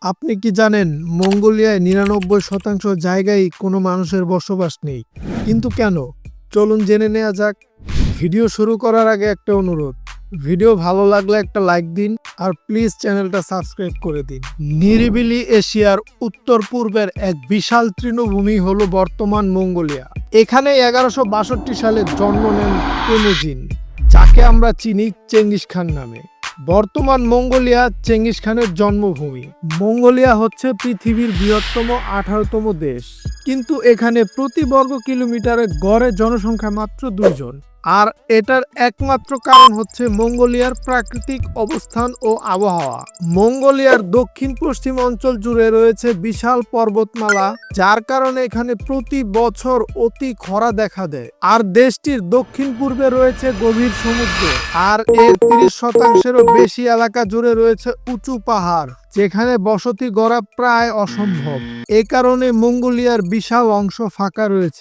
আপনি কি জানেন মঙ্গোলিয়ায় ৯৯% জায়গায় কোনো মানুষের বসবাস নেই? কিন্তু কেন? চলুন জেনে নেওয়া যাক। ভিডিও শুরু করার আগে একটা অনুরোধ। ভিডিও ভালো লাগলে একটা লাইক দিন আর প্লিজ চ্যানেলটা সাবস্ক্রাইব করে দিন। নিরিবিলি এশিয়ার উত্তর-পূর্বের এক বিশাল তৃণভূমি হলো বর্তমান মঙ্গোলিয়া। এখানে ১১৬২ সালে জন্ম নেন তেমুজিন, যাকে আমরা চিনি চেঙ্গিস খান নামে। বর্তমান মঙ্গোলিয়া চেঙ্গিস খানের জন্মভূমি। মঙ্গোলিয়া হচ্ছে পৃথিবীর বৃহত্তম ১৮তম দেশ, কিন্তু এখানে প্রতি বর্গ কিলোমিটারে গড়ে জনসংখ্যা মাত্র ২ জন। আর এটার একমাত্র কারণ হচ্ছে মঙ্গোলিয়ার প্রাকৃতিক অবস্থান ও আবহাওয়া। মঙ্গোলিয়ার দক্ষিণ পশ্চিম অঞ্চল জুড়ে রয়েছে বিশাল পর্বতমালা, যার কারণে এখানে প্রতি বছর অতি খরা দেখা দেয়। আর দেশটির দক্ষিণ পূর্বে রয়েছে গভীর সমুদ্র, আর এর ৩০%-এরও বেশি এলাকা জুড়ে রয়েছে উঁচু পাহাড়, যেখানে বসতি গড়া প্রায় অসম্ভব। এ কারণে মঙ্গোলিয়ার বিশাল অংশ ফাঁকা রয়েছে।